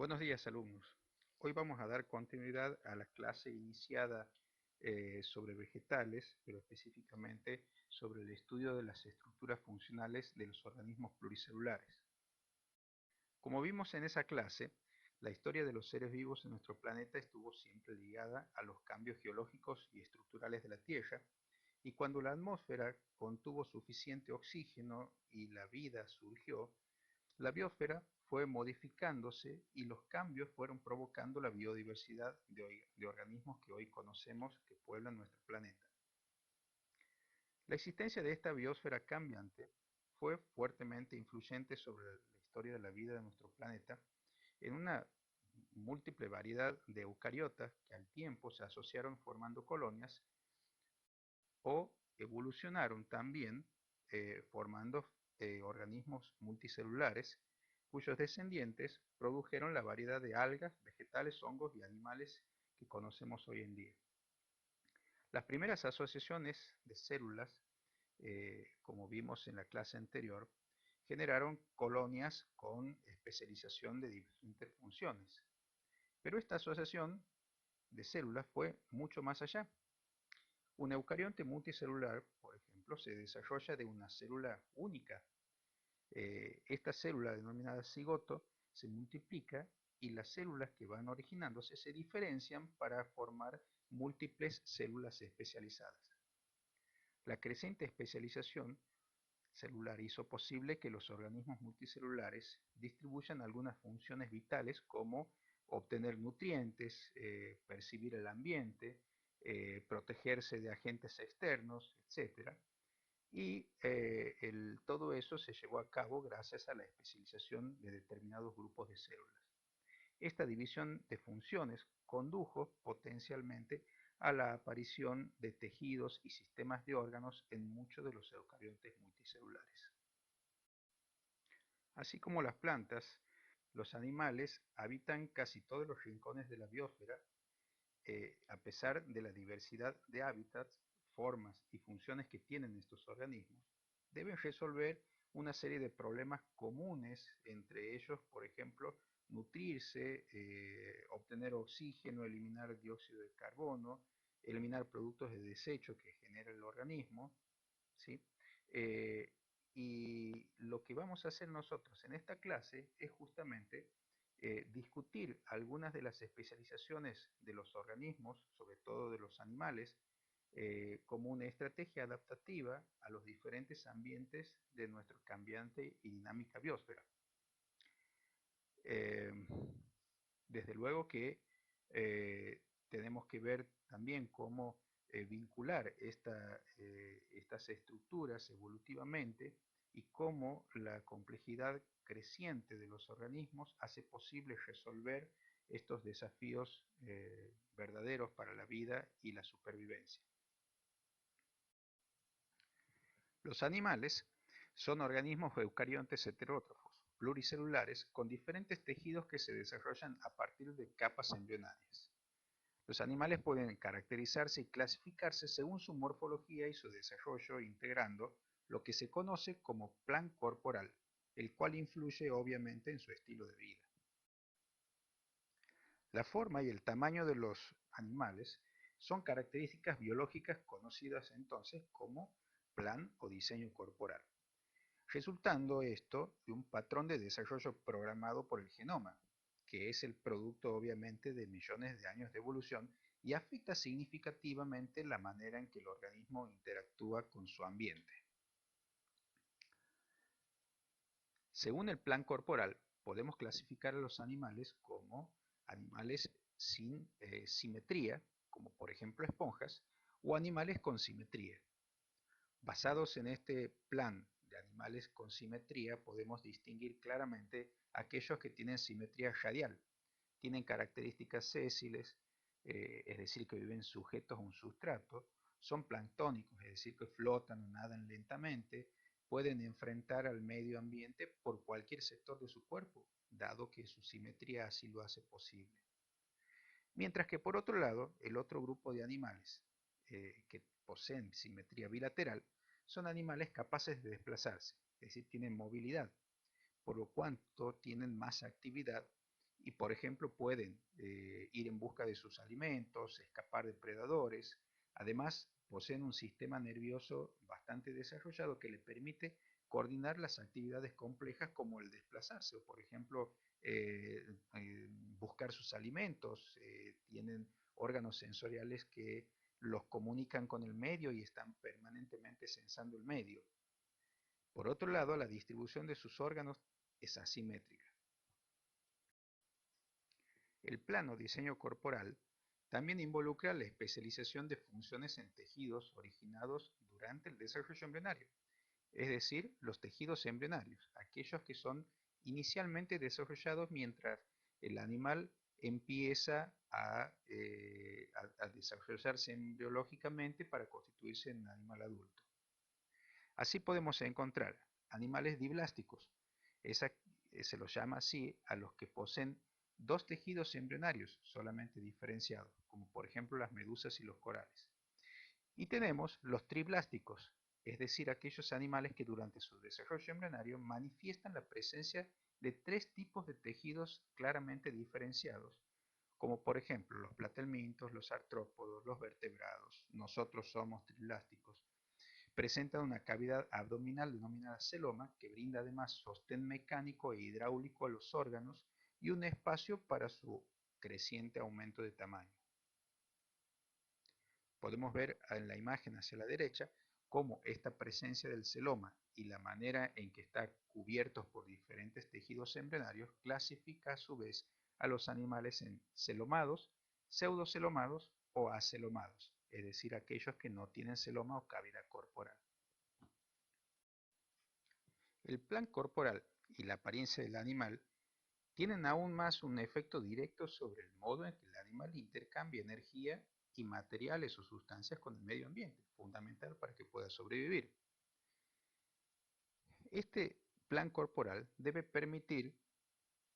Buenos días, alumnos. Hoy vamos a dar continuidad a la clase iniciada sobre vegetales, pero específicamente sobre el estudio de las estructuras funcionales de los organismos pluricelulares. Como vimos en esa clase, la historia de los seres vivos en nuestro planeta estuvo siempre ligada a los cambios geológicos y estructurales de la Tierra, y cuando la atmósfera contuvo suficiente oxígeno y la vida surgió, la biosfera fue modificándose y los cambios fueron provocando la biodiversidad de organismos que hoy conocemos que pueblan nuestro planeta. La existencia de esta biosfera cambiante fue fuertemente influyente sobre la historia de la vida de nuestro planeta en una múltiple variedad de eucariotas que al tiempo se asociaron formando colonias o evolucionaron también formando organismos multicelulares cuyos descendientes produjeron la variedad de algas, vegetales, hongos y animales que conocemos hoy en día. Las primeras asociaciones de células, como vimos en la clase anterior, generaron colonias con especialización de diferentes funciones. Pero esta asociación de células fue mucho más allá. Un eucarionte multicelular, por ejemplo, se desarrolla de una célula única. Esta célula denominada cigoto se multiplica y las células que van originándose se diferencian para formar múltiples células especializadas. La creciente especialización celular hizo posible que los organismos multicelulares distribuyan algunas funciones vitales como obtener nutrientes, percibir el ambiente, protegerse de agentes externos, etc. Y todo eso se llevó a cabo gracias a la especialización de determinados grupos de células. Esta división de funciones condujo potencialmente a la aparición de tejidos y sistemas de órganos en muchos de los eucariontes multicelulares. Así como las plantas, los animales habitan casi todos los rincones de la biosfera, a pesar de la diversidad de hábitats, formas y funciones que tienen estos organismos, deben resolver una serie de problemas comunes, entre ellos, por ejemplo, nutrirse, obtener oxígeno, eliminar dióxido de carbono, eliminar productos de desecho que genera el organismo, ¿sí? Eh, y lo que vamos a hacer nosotros en esta clase es justamente discutir algunas de las especializaciones de los organismos, sobre todo de los animales, como una estrategia adaptativa a los diferentes ambientes de nuestra cambiante y dinámica biosfera. Eh, Desde luego que tenemos que ver también cómo vincular estas estructuras evolutivamente y cómo la complejidad creciente de los organismos hace posible resolver estos desafíos verdaderos para la vida y la supervivencia. Los animales son organismos eucariontes heterótrofos, pluricelulares, con diferentes tejidos que se desarrollan a partir de capas embrionarias. Los animales pueden caracterizarse y clasificarse según su morfología y su desarrollo, integrando lo que se conoce como plan corporal, el cual influye obviamente en su estilo de vida. La forma y el tamaño de los animales son características biológicas conocidas entonces como plan o diseño corporal, resultando esto de un patrón de desarrollo programado por el genoma, que es el producto obviamente de millones de años de evolución y afecta significativamente la manera en que el organismo interactúa con su ambiente. Según el plan corporal, podemos clasificar a los animales como animales sin simetría, como por ejemplo esponjas, o animales con simetría. Basados en este plan de animales con simetría, podemos distinguir claramente aquellos que tienen simetría radial. Tienen características sésiles, es decir, que viven sujetos a un sustrato. Son planctónicos, es decir, que flotan o nadan lentamente. Pueden enfrentar al medio ambiente por cualquier sector de su cuerpo, dado que su simetría así lo hace posible. Mientras que por otro lado, el otro grupo de animales que poseen simetría bilateral son animales capaces de desplazarse, es decir, tienen movilidad, por lo cuanto tienen más actividad y, por ejemplo, pueden ir en busca de sus alimentos, escapar de predadores. Además, poseen un sistema nervioso bastante desarrollado que le permite coordinar las actividades complejas como el desplazarse o, por ejemplo, buscar sus alimentos. Tienen órganos sensoriales que los comunican con el medio y están permanentemente sensando el medio. Por otro lado, la distribución de sus órganos es asimétrica. El plano diseño corporal también involucra la especialización de funciones en tejidos originados durante el desarrollo embrionario, es decir, los tejidos embrionarios, aquellos que son inicialmente desarrollados mientras el animal empieza a desarrollarse embriológicamente para constituirse en un animal adulto. Así podemos encontrar animales diblásticos, se los llama así a los que poseen dos tejidos embrionarios solamente diferenciados, como por ejemplo las medusas y los corales. Y tenemos los triblásticos, es decir, aquellos animales que durante su desarrollo embrionario manifiestan la presencia de tres tipos de tejidos claramente diferenciados, como por ejemplo los platelmintos, los artrópodos, los vertebrados. Nosotros somos triblásticos. Presentan una cavidad abdominal denominada celoma que brinda además sostén mecánico e hidráulico a los órganos y un espacio para su creciente aumento de tamaño. Podemos ver en la imagen hacia la derecha cómo esta presencia del celoma y la manera en que está cubiertos por diferentes tejidos embrionarios clasifica a su vez a los animales en celomados, pseudocelomados o acelomados, es decir, aquellos que no tienen celoma o cavidad corporal. El plan corporal y la apariencia del animal tienen aún más un efecto directo sobre el modo en que el animal intercambia energía y materiales o sustancias con el medio ambiente, fundamental para que pueda sobrevivir. Este plan corporal debe permitir,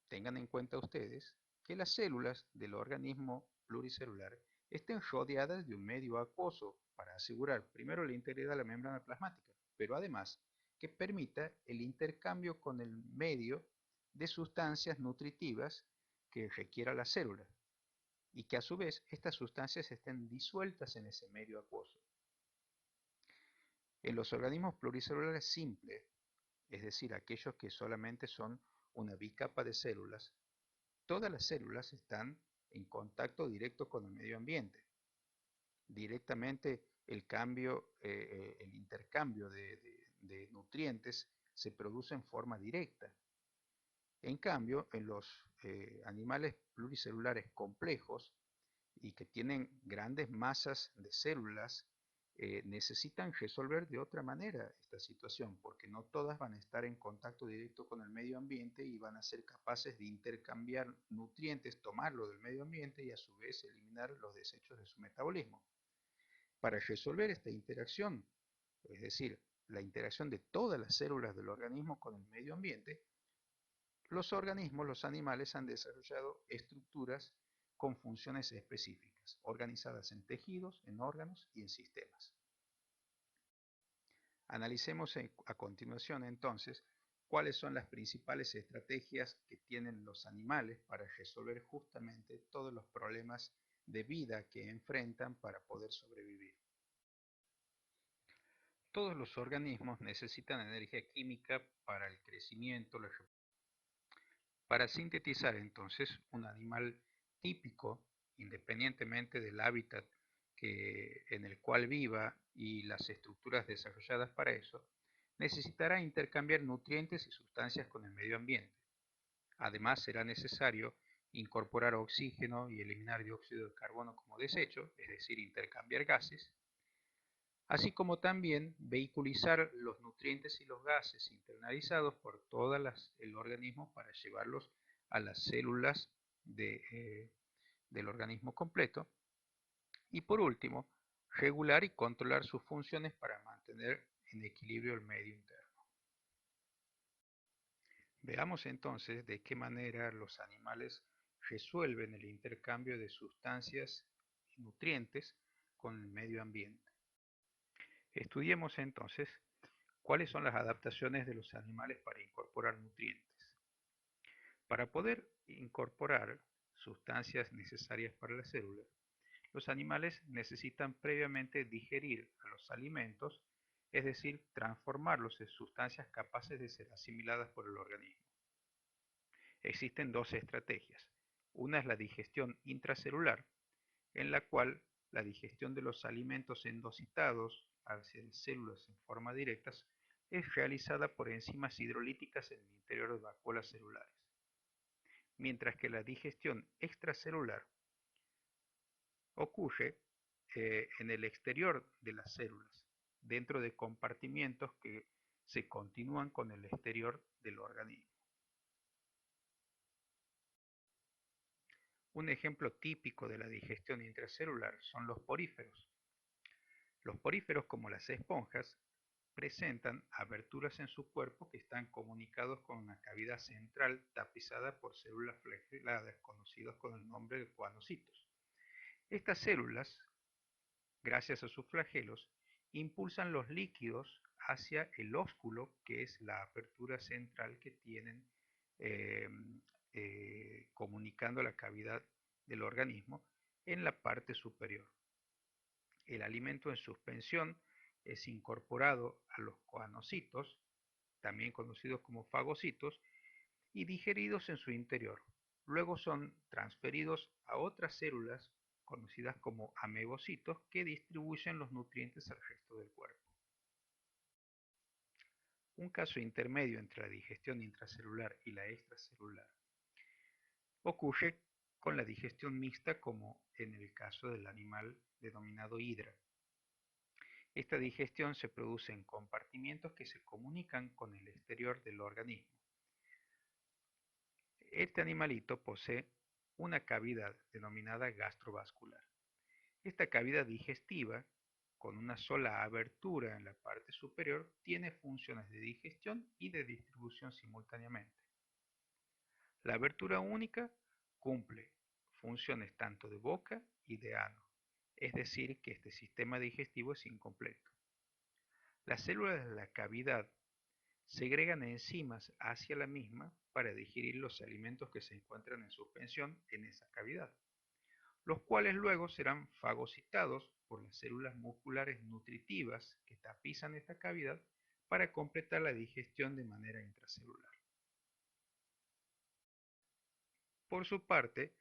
tengan en cuenta ustedes, que las células del organismo pluricelular estén rodeadas de un medio acuoso para asegurar primero la integridad de la membrana plasmática, pero además que permita el intercambio con el medio de sustancias nutritivas que requiera la célula y que a su vez estas sustancias estén disueltas en ese medio acuoso. En los organismos pluricelulares simples, es decir, aquellos que solamente son una bicapa de células, todas las células están en contacto directo con el medio ambiente. Directamente el intercambio de nutrientes se produce en forma directa. En cambio, en los animales pluricelulares complejos y que tienen grandes masas de células, necesitan resolver de otra manera esta situación, porque no todas van a estar en contacto directo con el medio ambiente y van a ser capaces de intercambiar nutrientes, tomarlo del medio ambiente y a su vez eliminar los desechos de su metabolismo. Para resolver esta interacción, es decir, la interacción de todas las células del organismo con el medio ambiente, los animales han desarrollado estructuras con funciones específicas, organizadas en tejidos, en órganos y en sistemas. Analicemos a continuación entonces cuáles son las principales estrategias que tienen los animales para resolver justamente todos los problemas de vida que enfrentan para poder sobrevivir. Todos los organismos necesitan energía química para el crecimiento, la reproducción. Para sintetizar entonces, un animal típico, independientemente del hábitat en el cual viva y las estructuras desarrolladas para eso, necesitará intercambiar nutrientes y sustancias con el medio ambiente. Además, será necesario incorporar oxígeno y eliminar dióxido de carbono como desecho, es decir, intercambiar gases, así como también vehiculizar los nutrientes y los gases internalizados por todo el organismo para llevarlos a las células del organismo completo. Y por último, regular y controlar sus funciones para mantener en equilibrio el medio interno. Veamos entonces de qué manera los animales resuelven el intercambio de sustancias y nutrientes con el medio ambiente. Estudiemos entonces cuáles son las adaptaciones de los animales para incorporar nutrientes. Para poder incorporar sustancias necesarias para la célula, los animales necesitan previamente digerir a los alimentos, es decir, transformarlos en sustancias capaces de ser asimiladas por el organismo. Existen dos estrategias. Una es la digestión intracelular, en la cual la digestión de los alimentos endocitados hacia las células en forma directa es realizada por enzimas hidrolíticas en el interior de vacuolas celulares, mientras que la digestión extracelular ocurre en el exterior de las células, dentro de compartimientos que se continúan con el exterior del organismo. Un ejemplo típico de la digestión intracelular son los poríferos. Los poríferos, como las esponjas, presentan aberturas en su cuerpo que están comunicados con una cavidad central tapizada por células flageladas, conocidas con el nombre de coanocitos. Estas células, gracias a sus flagelos, impulsan los líquidos hacia el ósculo, que es la apertura central que tienen eh, comunicando la cavidad del organismo en la parte superior. El alimento en suspensión es incorporado a los coanocitos, también conocidos como fagocitos, y digeridos en su interior. Luego son transferidos a otras células conocidas como amebocitos que distribuyen los nutrientes al resto del cuerpo. Un caso intermedio entre la digestión intracelular y la extracelular ocurre con la digestión mixta, como en el caso del animal denominado hidra. Esta digestión se produce en compartimientos que se comunican con el exterior del organismo. Este animalito posee una cavidad denominada gastrovascular. Esta cavidad digestiva, con una sola abertura en la parte superior, tiene funciones de digestión y de distribución simultáneamente. La abertura única cumple funciones tanto de boca y de ano, es decir, que este sistema digestivo es incompleto. Las células de la cavidad segregan enzimas hacia la misma para digerir los alimentos que se encuentran en suspensión en esa cavidad, los cuales luego serán fagocitados por las células musculares nutritivas que tapizan esta cavidad para completar la digestión de manera intracelular. Por su parte,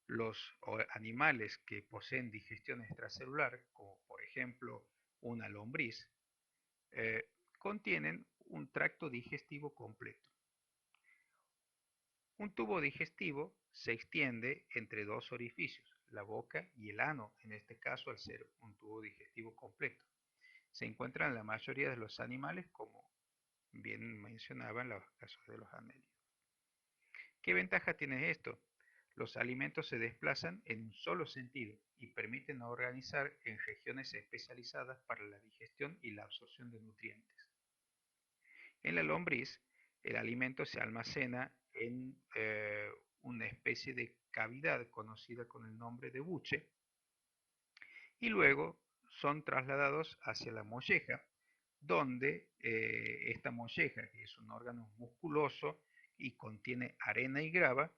los animales que poseen digestión extracelular, como por ejemplo una lombriz, contienen un tracto digestivo completo. Un tubo digestivo se extiende entre dos orificios, la boca y el ano, en este caso al ser un tubo digestivo completo. Se encuentra en la mayoría de los animales, como bien mencionaba en los casos de los anélidos. ¿Qué ventaja tiene esto? Los alimentos se desplazan en un solo sentido y permiten organizar en regiones especializadas para la digestión y la absorción de nutrientes. En la lombriz, el alimento se almacena en una especie de cavidad conocida con el nombre de buche y luego son trasladados hacia la molleja, donde esta molleja, que es un órgano musculoso y contiene arena y grava,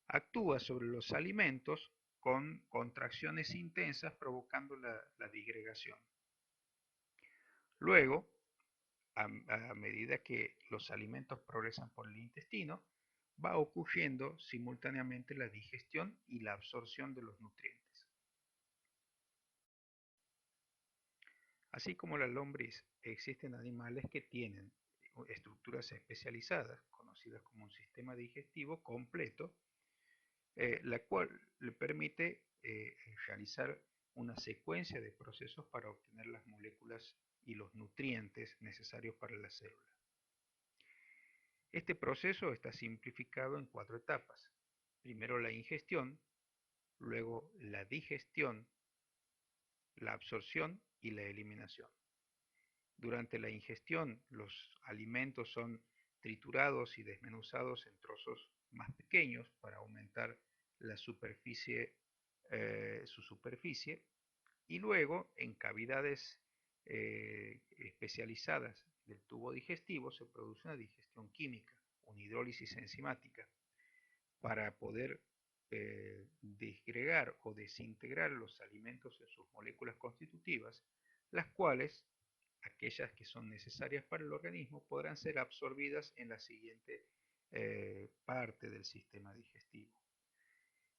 actúa sobre los alimentos con contracciones intensas provocando la disgregación. Luego, a medida que los alimentos progresan por el intestino, va ocurriendo simultáneamente la digestión y la absorción de los nutrientes. Así como la lombriz, existen animales que tienen estructuras especializadas, conocidas como un sistema digestivo completo, la cual le permite realizar una secuencia de procesos para obtener las moléculas y los nutrientes necesarios para la célula. Este proceso está simplificado en 4 etapas. Primero la ingestión, luego la digestión, la absorción y la eliminación. Durante la ingestión, los alimentos son triturados y desmenuzados en trozos más pequeños para aumentar la superficie, su superficie, y luego en cavidades especializadas del tubo digestivo se produce una digestión química, una hidrólisis enzimática para poder disgregar o desintegrar los alimentos en sus moléculas constitutivas, las cuales, aquellas que son necesarias para el organismo, podrán ser absorbidas en la siguiente parte del sistema digestivo.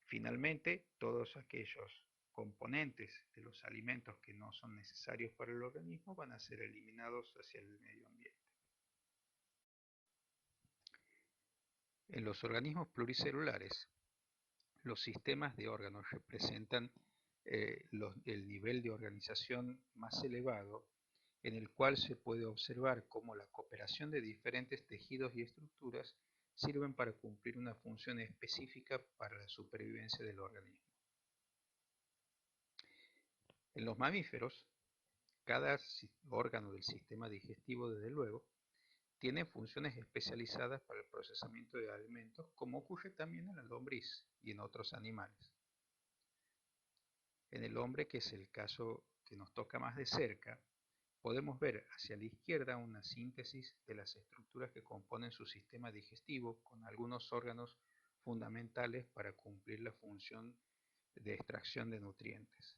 Finalmente, todos aquellos componentes de los alimentos que no son necesarios para el organismo van a ser eliminados hacia el medio ambiente. En los organismos pluricelulares, los sistemas de órganos representan el nivel de organización más elevado, en el cual se puede observar cómo la cooperación de diferentes tejidos y estructuras sirven para cumplir una función específica para la supervivencia del organismo. En los mamíferos, cada órgano del sistema digestivo, desde luego, tiene funciones especializadas para el procesamiento de alimentos, como ocurre también en la lombriz y en otros animales. En el hombre, que es el caso que nos toca más de cerca, podemos ver hacia la izquierda una síntesis de las estructuras que componen su sistema digestivo, con algunos órganos fundamentales para cumplir la función de extracción de nutrientes.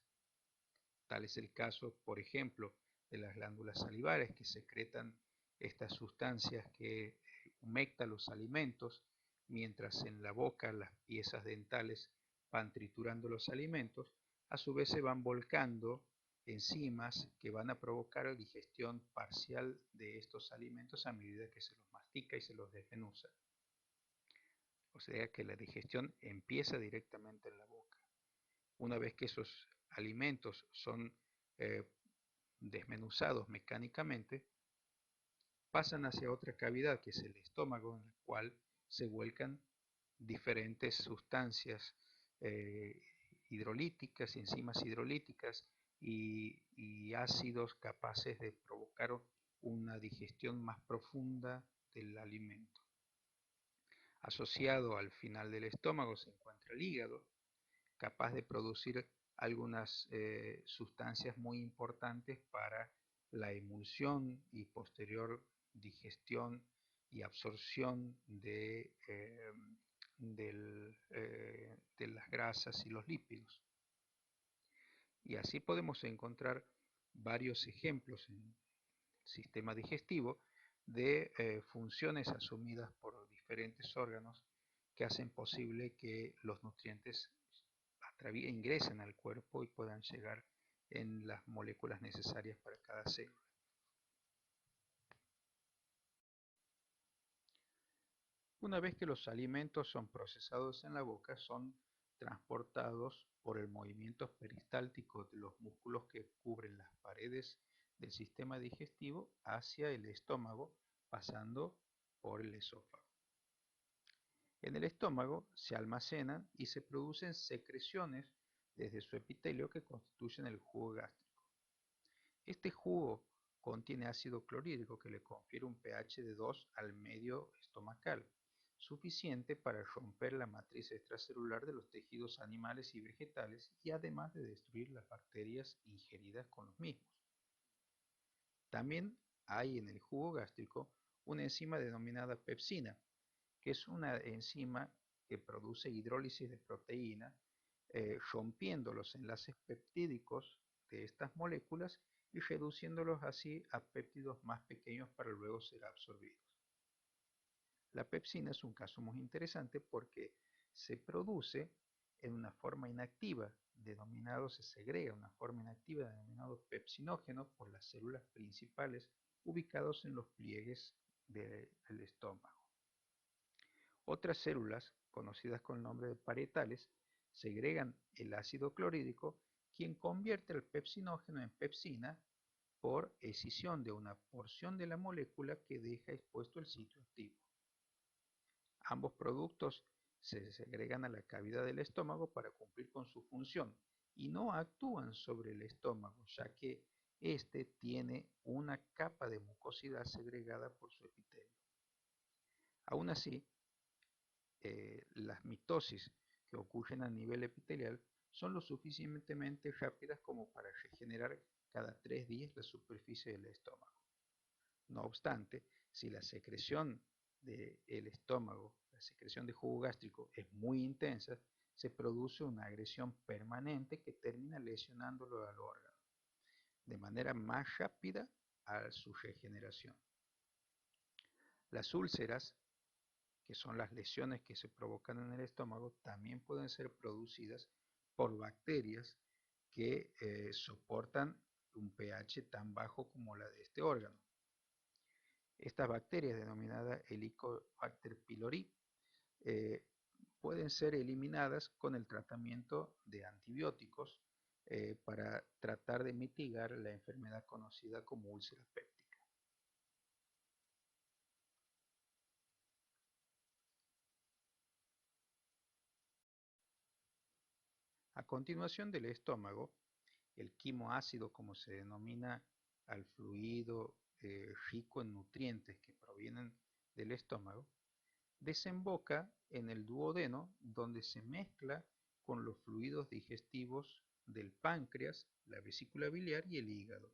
Tal es el caso, por ejemplo, de las glándulas salivares, que secretan estas sustancias que humectan los alimentos, mientras en la boca las piezas dentales van triturando los alimentos. A su vez se van volcando enzimas que van a provocar digestión parcial de estos alimentos a medida que se los mastica y se los desmenuza. O sea que la digestión empieza directamente en la boca. Una vez que esos alimentos son eh, desmenuzados mecánicamente, pasan hacia otra cavidad, que es el estómago, en el cual se vuelcan diferentes sustancias hidrolíticas, enzimas hidrolíticas y ácidos capaces de provocar una digestión más profunda del alimento. Asociado al final del estómago se encuentra el hígado, capaz de producir algunas sustancias muy importantes para la emulsión y posterior digestión y absorción de las grasas y los lípidos. Y así podemos encontrar varios ejemplos en el sistema digestivo de funciones asumidas por diferentes órganos que hacen posible que los nutrientes ingresen al cuerpo y puedan llegar en las moléculas necesarias para cada célula. Una vez que los alimentos son procesados en la boca, son transportados por el movimiento peristáltico de los músculos que cubren las paredes del sistema digestivo hacia el estómago, pasando por el esófago. En el estómago se almacenan y se producen secreciones desde su epitelio que constituyen el jugo gástrico. Este jugo contiene ácido clorhídrico que le confiere un pH de 2 al medio estomacal, suficiente para romper la matriz extracelular de los tejidos animales y vegetales y además de destruir las bacterias ingeridas con los mismos. También hay en el jugo gástrico una enzima denominada pepsina, que es una enzima que produce hidrólisis de proteína, rompiendo los enlaces peptídicos de estas moléculas y reduciéndolos así a péptidos más pequeños para luego ser absorbidos. La pepsina es un caso muy interesante porque se produce en una forma inactiva, se segrega una forma inactiva denominado pepsinógeno por las células principales ubicados en los pliegues del estómago. Otras células, conocidas con el nombre de parietales, segregan el ácido clorhídrico, quien convierte el pepsinógeno en pepsina por escisión de una porción de la molécula que deja expuesto el sitio activo. Ambos productos se segregan a la cavidad del estómago para cumplir con su función y no actúan sobre el estómago, ya que éste tiene una capa de mucosidad segregada por su epitelio. Aún así, las mitosis que ocurren a nivel epitelial son lo suficientemente rápidas como para regenerar cada 3 días la superficie del estómago. No obstante, si la secreción del estómago, la secreción de jugo gástrico es muy intensa, se produce una agresión permanente que termina lesionándolo al órgano de manera más rápida a su regeneración. Las úlceras, que son las lesiones que se provocan en el estómago, también pueden ser producidas por bacterias que soportan un pH tan bajo como la de este órgano. Estas bacterias, denominadas Helicobacter pylori, eh, pueden ser eliminadas con el tratamiento de antibióticos para tratar de mitigar la enfermedad conocida como úlcera péptica. A continuación del estómago, el quimoácido, como se denomina al fluido rico en nutrientes que provienen del estómago, desemboca en el duodeno, donde se mezcla con los fluidos digestivos del páncreas, la vesícula biliar y el hígado.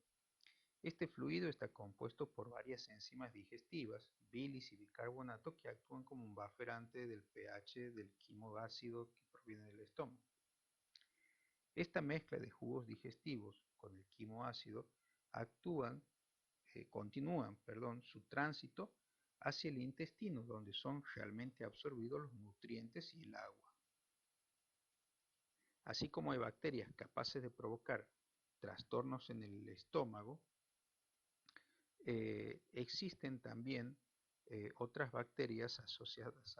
Este fluido está compuesto por varias enzimas digestivas, bilis y bicarbonato, que actúan como un bufferante del pH del quimoácido que proviene del estómago. Esta mezcla de jugos digestivos con el quimoácido continúan su tránsito hacia el intestino, donde son realmente absorbidos los nutrientes y el agua. Así como hay bacterias capaces de provocar trastornos en el estómago, existen también otras bacterias asociadas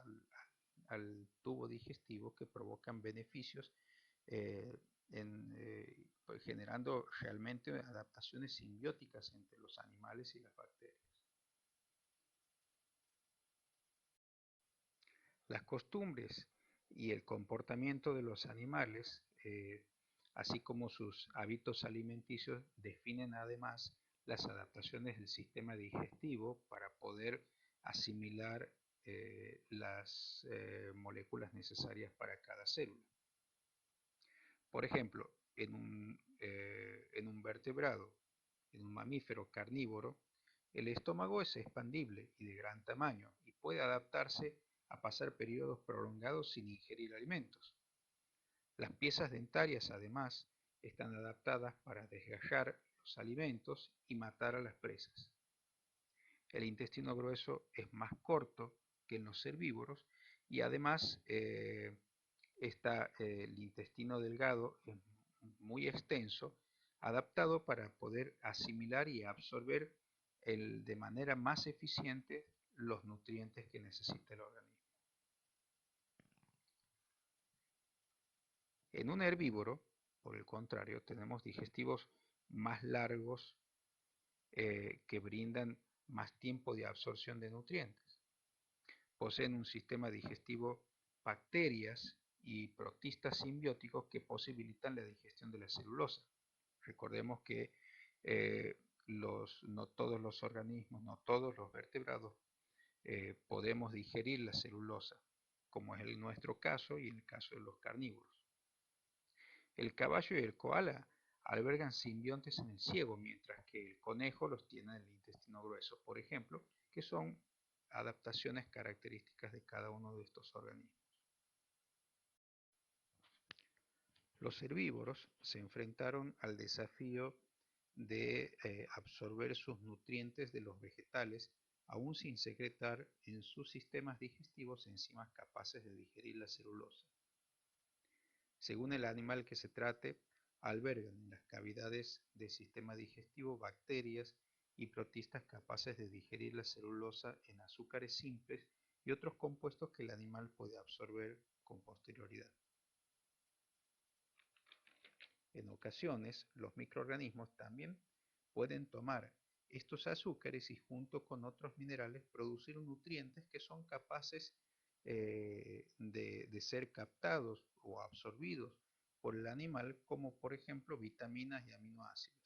al tubo digestivo que provocan beneficios eh, generando realmente adaptaciones simbióticas entre los animales y las bacterias. Las costumbres y el comportamiento de los animales, así como sus hábitos alimenticios, definen además las adaptaciones del sistema digestivo para poder asimilar las moléculas necesarias para cada célula. Por ejemplo, en un vertebrado, en un mamífero carnívoro, el estómago es expandible y de gran tamaño y puede adaptarse a pasar periodos prolongados sin ingerir alimentos. Las piezas dentarias, además, están adaptadas para desgarrar los alimentos y matar a las presas. El intestino grueso es más corto que en los herbívoros y además el intestino delgado es muy extenso, adaptado para poder asimilar y absorber de manera más eficiente los nutrientes que necesita el organismo. En un herbívoro, por el contrario, tenemos digestivos más largos que brindan más tiempo de absorción de nutrientes. Poseen un sistema digestivo, bacterias y protistas simbióticos que posibilitan la digestión de la celulosa. Recordemos que no todos los organismos, no todos los vertebrados podemos digerir la celulosa, como es nuestro caso y en el caso de los carnívoros. El caballo y el koala albergan simbiontes en el ciego, mientras que el conejo los tiene en el intestino grueso, por ejemplo, que son adaptaciones características de cada uno de estos organismos. Los herbívoros se enfrentaron al desafío de absorber sus nutrientes de los vegetales, aún sin secretar en sus sistemas digestivos enzimas capaces de digerir la celulosa. Según el animal que se trate, albergan en las cavidades del sistema digestivo bacterias y protistas capaces de digerir la celulosa en azúcares simples y otros compuestos que el animal puede absorber con posterioridad. En ocasiones, los microorganismos también pueden tomar estos azúcares y junto con otros minerales producir nutrientes que son capaces de ser captados o absorbidos por el animal, como por ejemplo vitaminas y aminoácidos.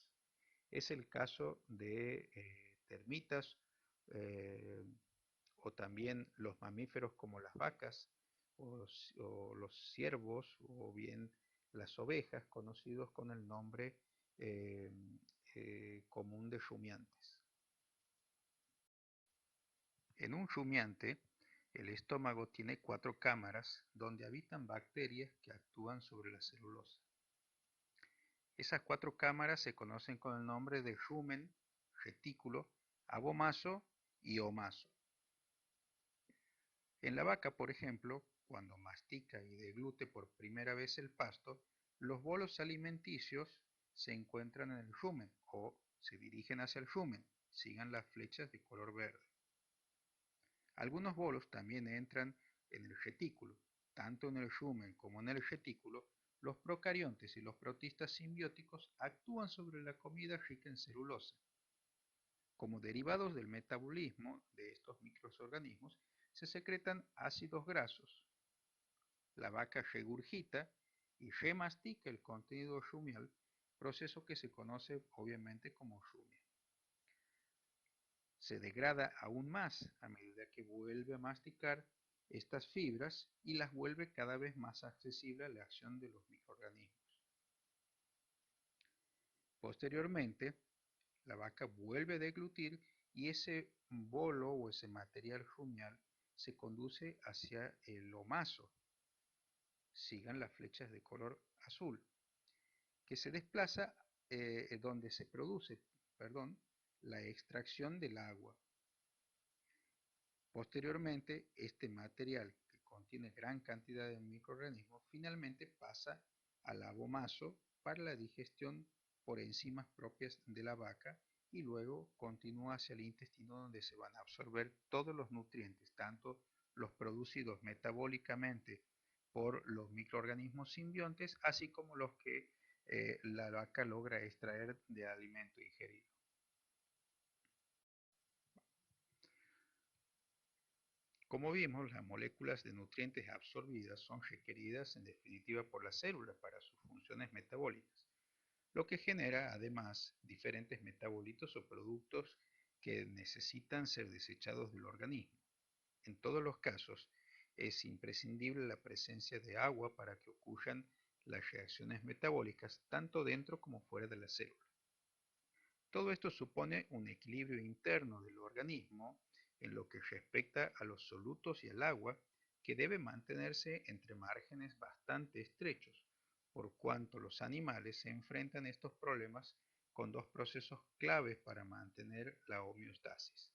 Es el caso de termitas eh, o también los mamíferos como las vacas o los ciervos o bien las ovejas, conocidos con el nombre eh, común de rumiantes. En un rumiante, el estómago tiene 4 cámaras donde habitan bacterias que actúan sobre la celulosa. Esas 4 cámaras se conocen con el nombre de rumen, retículo, abomaso y omaso. En la vaca, por ejemplo, cuando mastica y deglute por primera vez el pasto, los bolos alimenticios se encuentran en el rumen o se dirigen hacia el rumen, sigan las flechas de color verde. Algunos bolos también entran en el retículo. Tanto en el rumen como en el retículo, los procariontes y los protistas simbióticos actúan sobre la comida rica en celulosa. Como derivados del metabolismo de estos microorganismos, se secretan ácidos grasos. La vaca regurgita y remastica el contenido rumial, proceso que se conoce obviamente como rumia. Se degrada aún más a medida que vuelve a masticar estas fibras y las vuelve cada vez más accesible a la acción de los microorganismos. Posteriormente, la vaca vuelve a deglutir y ese bolo o ese material rumial se conduce hacia el omaso, sigan las flechas de color azul, que se desplaza donde se produce, la extracción del agua. Posteriormente, este material, que contiene gran cantidad de microorganismos, finalmente pasa al abomaso para la digestión por enzimas propias de la vaca y luego continúa hacia el intestino donde se van a absorber todos los nutrientes, tanto los producidos metabólicamente por los microorganismos simbiontes, así como los que la vaca logra extraer de alimento ingerido. Como vimos, las moléculas de nutrientes absorbidas son requeridas en definitiva por la célula para sus funciones metabólicas, lo que genera además diferentes metabolitos o productos que necesitan ser desechados del organismo. En todos los casos, es imprescindible la presencia de agua para que ocurran las reacciones metabólicas tanto dentro como fuera de la célula. Todo esto supone un equilibrio interno del organismo en lo que respecta a los solutos y al agua, que debe mantenerse entre márgenes bastante estrechos, por cuanto los animales se enfrentan a estos problemas con dos procesos claves para mantener la homeostasis.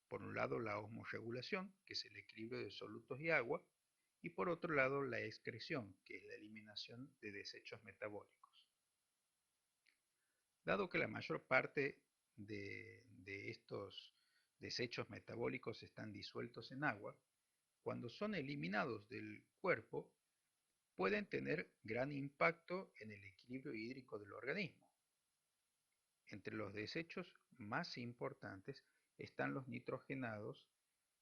Por un lado, la osmorregulación, que es el equilibrio de solutos y agua, y por otro lado, la excreción, que es la eliminación de desechos metabólicos. Dado que la mayor parte de estos desechos metabólicos están disueltos en agua, cuando son eliminados del cuerpo, pueden tener gran impacto en el equilibrio hídrico del organismo. Entre los desechos más importantes están los nitrogenados,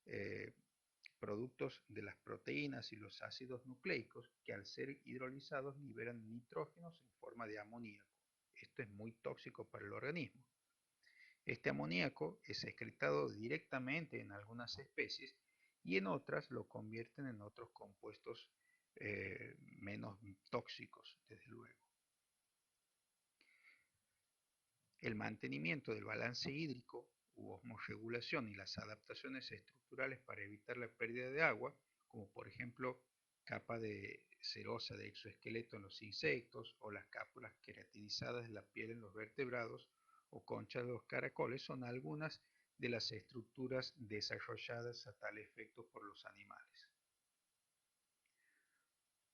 eh, productos de las proteínas y los ácidos nucleicos, que al ser hidrolizados liberan nitrógenos en forma de amoníaco. Esto es muy tóxico para el organismo. Este amoníaco es excretado directamente en algunas especies y en otras lo convierten en otros compuestos menos tóxicos, desde luego. El mantenimiento del balance hídrico u osmorregulación y las adaptaciones estructurales para evitar la pérdida de agua, como por ejemplo capa de serosa de exoesqueleto en los insectos o las cápsulas queratinizadas de la piel en los vertebrados o conchas de los caracoles, son algunas de las estructuras desarrolladas a tal efecto por los animales.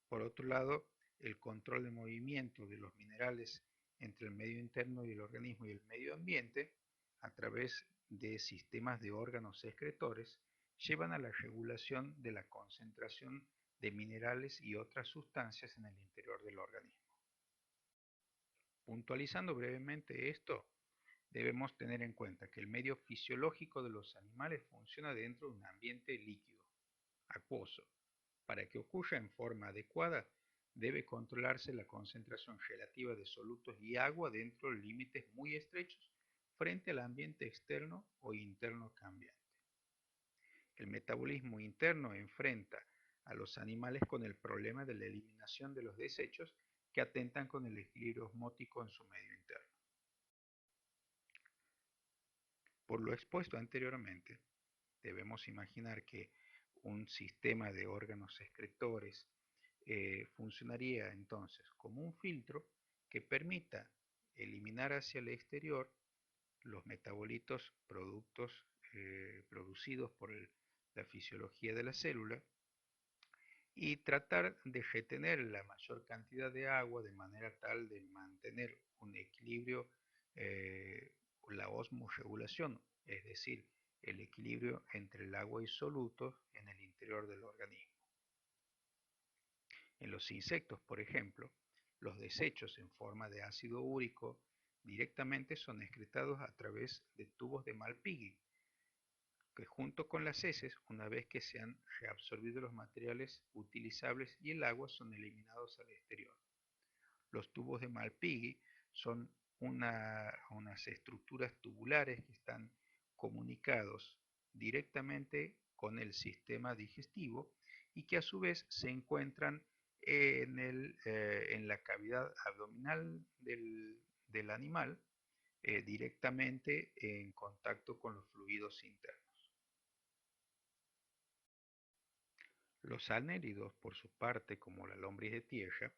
Por otro lado, el control de movimiento de los minerales entre el medio interno y el organismo y el medio ambiente, a través de sistemas de órganos excretores, llevan a la regulación de la concentración de minerales y otras sustancias en el interior del organismo. Puntualizando brevemente esto, debemos tener en cuenta que el medio fisiológico de los animales funciona dentro de un ambiente líquido, acuoso. Para que ocurra en forma adecuada, debe controlarse la concentración relativa de solutos y agua dentro de límites muy estrechos frente al ambiente externo o interno cambiante. El metabolismo interno enfrenta a los animales con el problema de la eliminación de los desechos que atentan con el equilibrio osmótico en su medio interno. Por lo expuesto anteriormente, debemos imaginar que un sistema de órganos excretores funcionaría entonces como un filtro que permita eliminar hacia el exterior los metabolitos productos producidos por la fisiología de la célula y tratar de retener la mayor cantidad de agua de manera tal de mantener un equilibrio, la osmorregulación, es decir, el equilibrio entre el agua y solutos en el interior del organismo. En los insectos, por ejemplo, los desechos en forma de ácido úrico directamente son excretados a través de tubos de Malpighi, que junto con las heces, una vez que se han reabsorbido los materiales utilizables y el agua, son eliminados al exterior. Los tubos de Malpighi son unas estructuras tubulares que están comunicados directamente con el sistema digestivo y que a su vez se encuentran en la cavidad abdominal del animal, directamente en contacto con los fluidos internos. Los anélidos, por su parte, como la lombriz de tierra,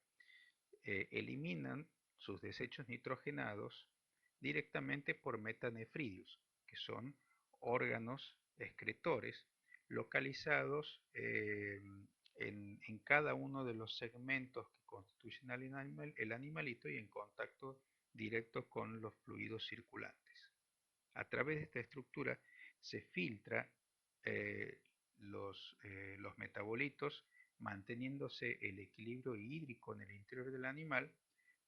eliminan sus desechos nitrogenados directamente por metanefridios, que son órganos excretores localizados en cada uno de los segmentos que constituyen el animalito y en contacto directo con los fluidos circulantes. A través de esta estructura se filtra eh, los metabolitos, manteniéndose el equilibrio hídrico en el interior del animal,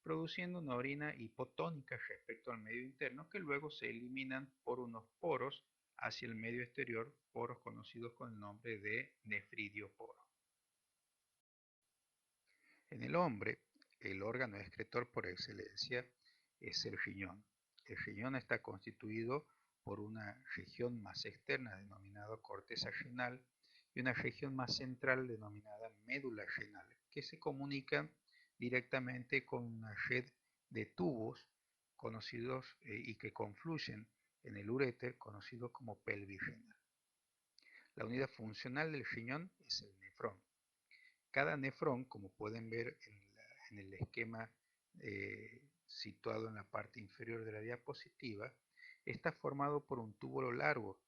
produciendo una orina hipotónica respecto al medio interno, que luego se eliminan por unos poros hacia el medio exterior, poros conocidos con el nombre de nefridioporo. En el hombre, el órgano excretor por excelencia es el riñón. El riñón está constituido por una región más externa denominada corteza renal y una región más central denominada médula renal, que se comunican directamente con una red de tubos conocidos y que confluyen en el uréter, conocido como pelvis renal. La unidad funcional del riñón es el nefrón. Cada nefrón, como pueden ver en el esquema situado en la parte inferior de la diapositiva, está formado por un túbulo largo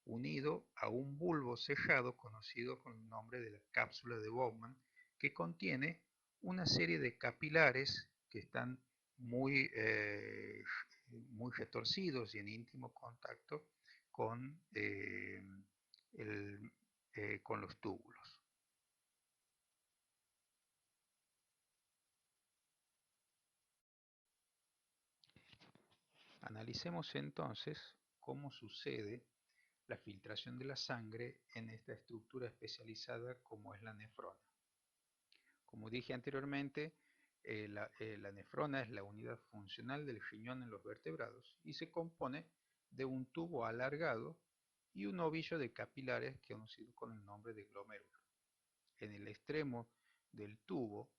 unido a un bulbo cerrado conocido con el nombre de la cápsula de Bowman, que contiene una serie de capilares que están muy retorcidos y en íntimo contacto con, con los túbulos. Analicemos entonces cómo sucede la filtración de la sangre en esta estructura especializada como es la nefrona. Como dije anteriormente, la nefrona es la unidad funcional del riñón en los vertebrados y se compone de un tubo alargado y un ovillo de capilares conocido con el nombre de glomérulo. En el extremo del tubo,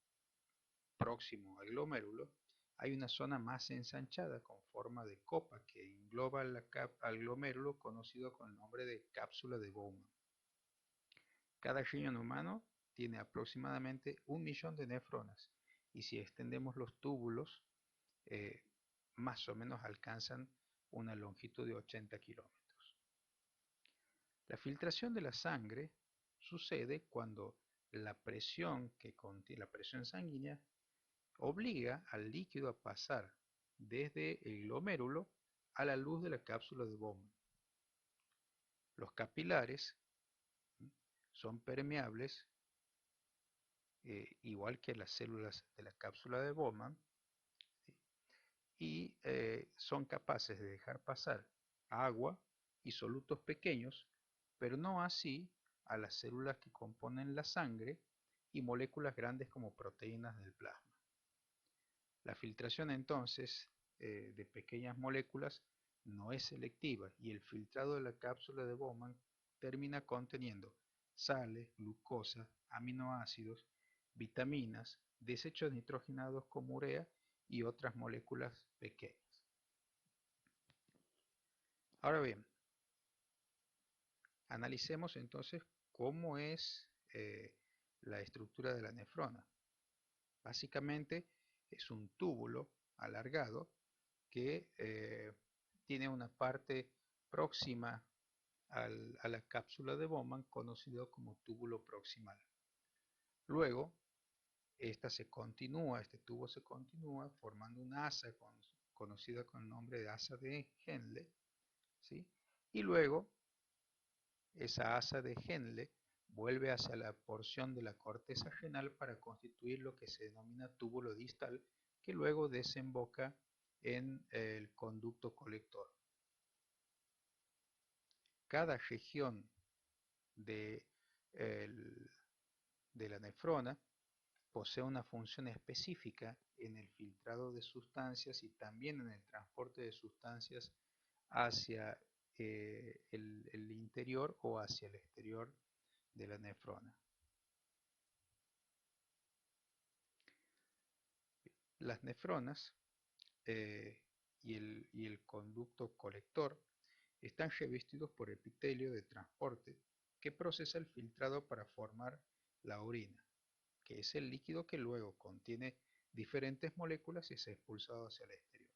próximo al glomérulo, hay una zona más ensanchada con forma de copa que engloba al glomérulo conocido con el nombre de cápsula de Bowman. Cada riñón humano tiene aproximadamente 1.000.000 de nefronas y si extendemos los túbulos, eh, más o menos alcanzan una longitud de 80 kilómetros. La filtración de la sangre sucede cuando la presión sanguínea obliga al líquido a pasar desde el glomérulo a la luz de la cápsula de Bowman. Los capilares son permeables, igual que las células de la cápsula de Bowman, y son capaces de dejar pasar agua y solutos pequeños, pero no así a las células que componen la sangre y moléculas grandes como proteínas del plasma. La filtración entonces de pequeñas moléculas no es selectiva y el filtrado de la cápsula de Bowman termina conteniendo sales, glucosa, aminoácidos, vitaminas, desechos nitrogenados como urea y otras moléculas pequeñas. Ahora bien, Analicemos entonces cómo es la estructura de la nefrona. Básicamente es un túbulo alargado que tiene una parte próxima a la cápsula de Bowman conocido como túbulo proximal. Luego, este tubo se continúa formando una asa conocida con el nombre de asa de Henle, ¿sí? Y luego esa asa de Henle vuelve hacia la porción de la corteza renal para constituir lo que se denomina túbulo distal, que luego desemboca en el conducto colector. Cada región de, el, de la nefrona posee una función específica en el filtrado de sustancias y también en el transporte de sustancias hacia el interior o hacia el exterior de la nefrona. Las nefronas eh, y el conducto colector están revestidos por epitelio de transporte que procesa el filtrado para formar la orina, que es el líquido que luego contiene diferentes moléculas y es expulsado hacia el exterior.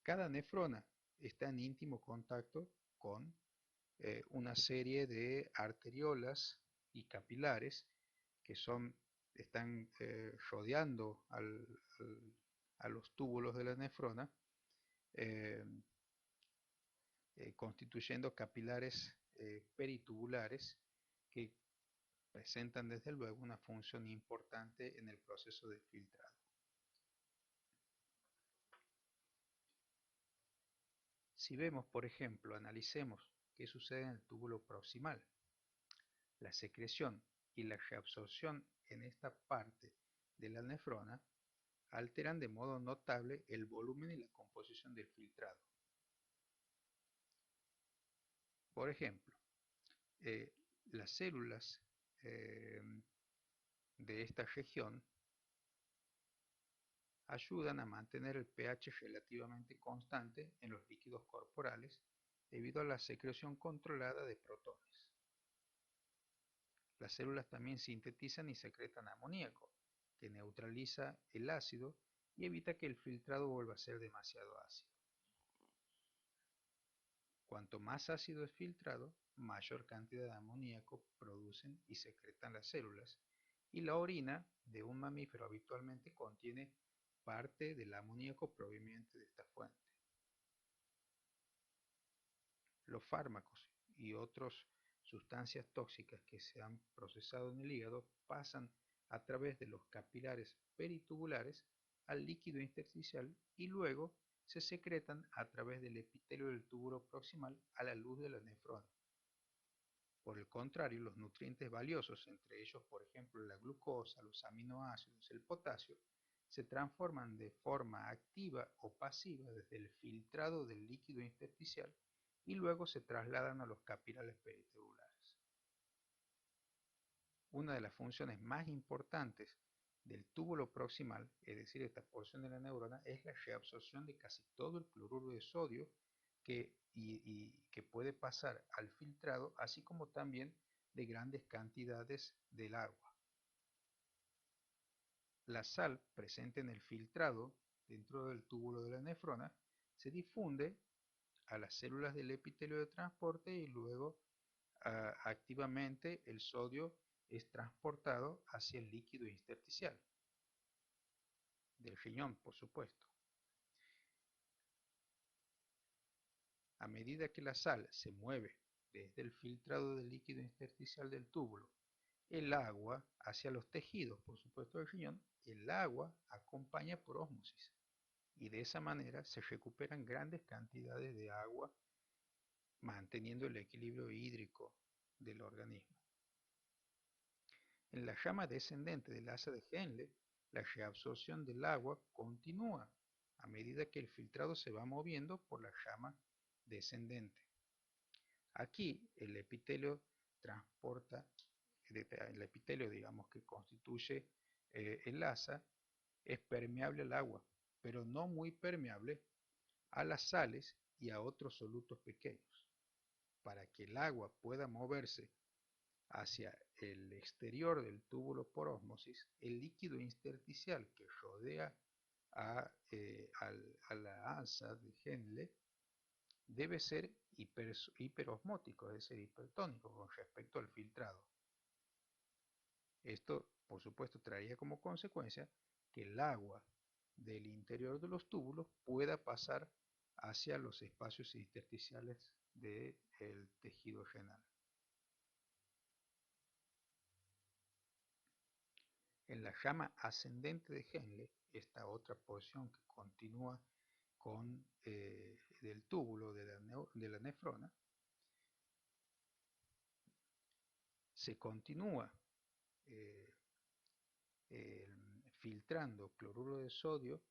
Cada nefrona está en íntimo contacto con una serie de arteriolas y capilares que están rodeando a los túbulos de la nefrona, eh, constituyendo capilares peritubulares que presentan desde luego una función importante en el proceso de filtrado. Si vemos, por ejemplo, analicemos qué sucede en el túbulo proximal, la secreción y la reabsorción en esta parte de la nefrona alteran de modo notable el volumen y la composición del filtrado. Por ejemplo, eh, las células eh, de esta región ayudan a mantener el pH relativamente constante en los líquidos corporales debido a la secreción controlada de protones. Las células también sintetizan y secretan amoníaco, que neutraliza el ácido y evita que el filtrado vuelva a ser demasiado ácido. Cuanto más ácido es filtrado, mayor cantidad de amoníaco producen y secretan las células, y la orina de un mamífero habitualmente contiene parte del amoníaco proveniente de esta fuente. Los fármacos y otras sustancias tóxicas que se han procesado en el hígado pasan a través de los capilares peritubulares al líquido intersticial y luego se secretan a través del epitelio del túbulo proximal a la luz de la nefrona. Por el contrario, los nutrientes valiosos, entre ellos por ejemplo la glucosa, los aminoácidos, el potasio, se transforman de forma activa o pasiva desde el filtrado del líquido intersticial y luego se trasladan a los capilares peritubulares. Una de las funciones más importantes del túbulo proximal, es decir, esta porción de la neurona, es la reabsorción de casi todo el cloruro de sodio que puede pasar al filtrado, así como también de grandes cantidades del agua. La sal presente en el filtrado dentro del túbulo de la nefrona se difunde a las células del epitelio de transporte y luego activamente el sodio es transportado hacia el líquido intersticial del riñón, por supuesto. A medida que la sal se mueve desde el filtrado del líquido intersticial del túbulo, el agua hacia los tejidos, por supuesto del riñón, el agua acompaña por ósmosis y de esa manera se recuperan grandes cantidades de agua manteniendo el equilibrio hídrico del organismo. En la rama descendente del asa de Henle, la reabsorción del agua continúa a medida que el filtrado se va moviendo por la rama descendente. Aquí el epitelio transporta, el epitelio digamos que constituye el asa, es permeable al agua, pero no muy permeable a las sales y a otros solutos pequeños. para que el agua pueda moverse hacia el exterior del túbulo por ósmosis, el líquido intersticial que rodea a la asa de Henle debe ser hiperosmótico, es decir, hipertónico con respecto al filtrado. Esto, por supuesto, traería como consecuencia que el agua del interior de los túbulos pueda pasar hacia los espacios intersticiales del tejido renal. En la rama ascendente de Henle, esta otra porción que continúa del túbulo de la nefrona, se continúa eh, filtrando cloruro de sodio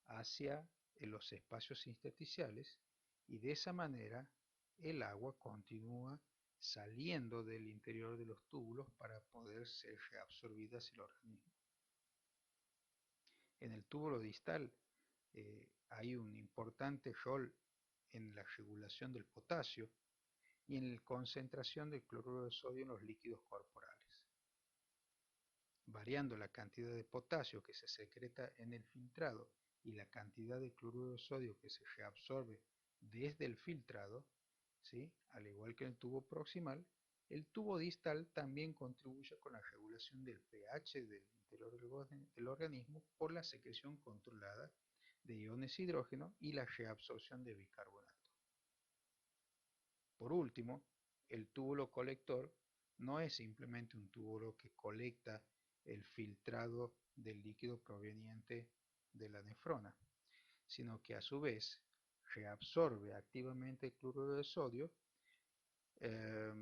hacia los espacios intersticiales y de esa manera el agua continúa saliendo del interior de los túbulos para poder ser reabsorbida hacia el organismo. En el túbulo distal hay un importante rol en la regulación del potasio y en la concentración del cloruro de sodio en los líquidos corporales. Variando la cantidad de potasio que se secreta en el filtrado y la cantidad de cloruro de sodio que se reabsorbe desde el filtrado, ¿sí? Al igual que en el tubo proximal, el tubo distal también contribuye con la regulación del pH del interior del organismo por la secreción controlada de iones hidrógeno y la reabsorción de bicarbonato. Por último, el túbulo colector no es simplemente un túbulo que colecta el filtrado del líquido proveniente de la nefrona, sino que a su vez reabsorbe activamente el cloruro de sodio, eh,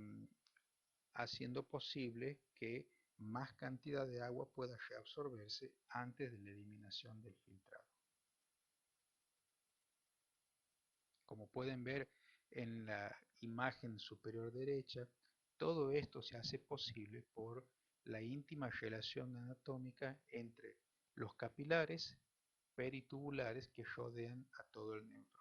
haciendo posible que más cantidad de agua pueda reabsorberse antes de la eliminación del filtrado. Como pueden ver en la imagen superior derecha, todo esto se hace posible por la íntima relación anatómica entre los capilares peritubulares que rodean a todo el neutro.